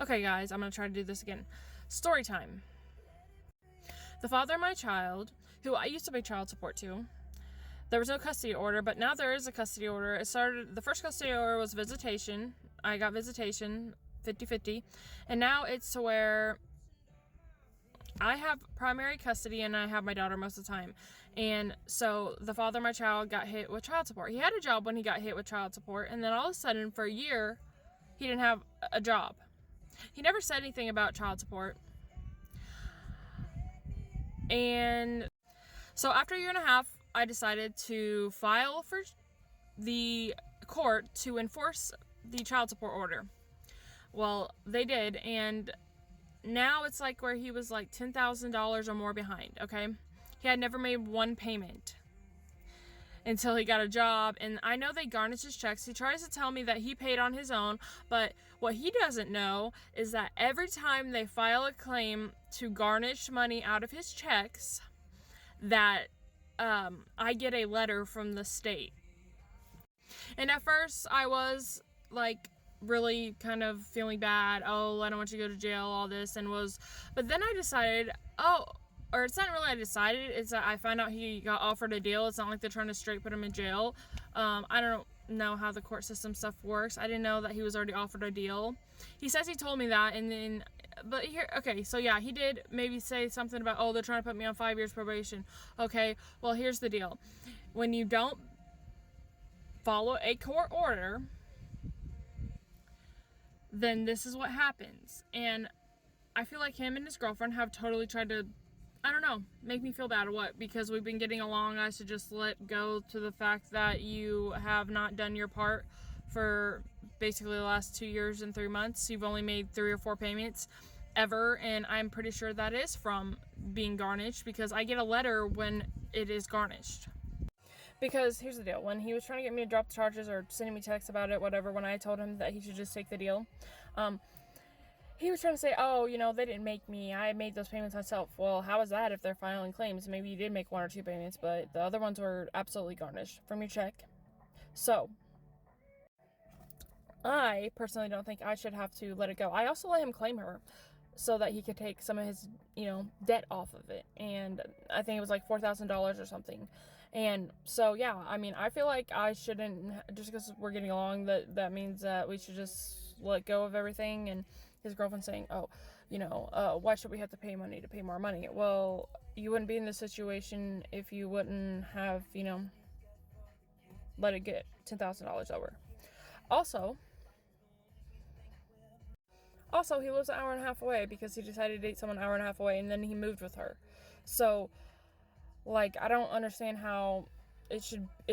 Okay, guys, I'm going to try to do this again. Story time. The father of my child, who I used to pay child support to, there was no custody order, but now there is a custody order. The first custody order was visitation. I got visitation, 50-50. And now it's to where I have primary custody and I have my daughter most of the time. And so the father of my child got hit with child support. He had a job when he got hit with child support, and then all of a sudden, for a year, he didn't have a job. He never said anything about child support. And so after a year and a half, I decided to file for the court to enforce the child support order. Well, they did, and now it's like where he was like $10,000 or more behind, okay? He had never made one payment until he got a job, and I know they garnish his checks. He tries to tell me that he paid on his own, but what he doesn't know is that every time they file a claim to garnish money out of his checks, that I get a letter from the state. And at first I was like really kind of feeling bad. Oh, I don't want you to go to jail, all this, but then I decided, or it's not really I decided, it's that I found out he got offered a deal. It's not like they're trying to straight put him in jail. I don't know how the court system stuff works. I didn't know that he was already offered a deal. He says he told me that, and then, but here, okay, so yeah, he did maybe say something about, oh, they're trying to put me on 5 years probation. Okay, well, here's the deal. When you don't follow a court order, then this is what happens. And I feel like him and his girlfriend have totally tried to, I don't know, make me feel bad or what, because we've been getting along. I should just let go to the fact that you have not done your part for basically the last 2 years and 3 months. You've only made 3 or 4 payments ever, and I'm pretty sure that is from being garnished, because I get a letter when it is garnished. Because here's the deal, when he was trying to get me to drop the charges or sending me texts about it, whatever, when I told him that he should just take the deal, he was trying to say, oh, they didn't make me, I made those payments myself. Well, how is that if they're filing claims? Maybe you did make 1 or 2 payments, but the other ones were absolutely garnished from your check. So I personally don't think I should have to let it go. I also let him claim her so that he could take some of his, debt off of it. And I think it was like $4,000 or something. And so, yeah, I mean, I feel like I shouldn't, just because we're getting along, that means that we should just let go of everything. And his girlfriend saying, oh, why should we have to pay money to pay more money? Well, you wouldn't be in this situation if you wouldn't have, let it get $10,000 over. Also, he lives an hour and a half away because he decided to date someone an hour and a half away, and then he moved with her. So, I don't understand how it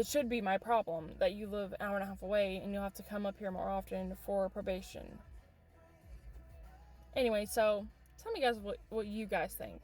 should be my problem that you live an hour and a half away and you'll have to come up here more often for probation. Anyway, so tell me guys what you guys think.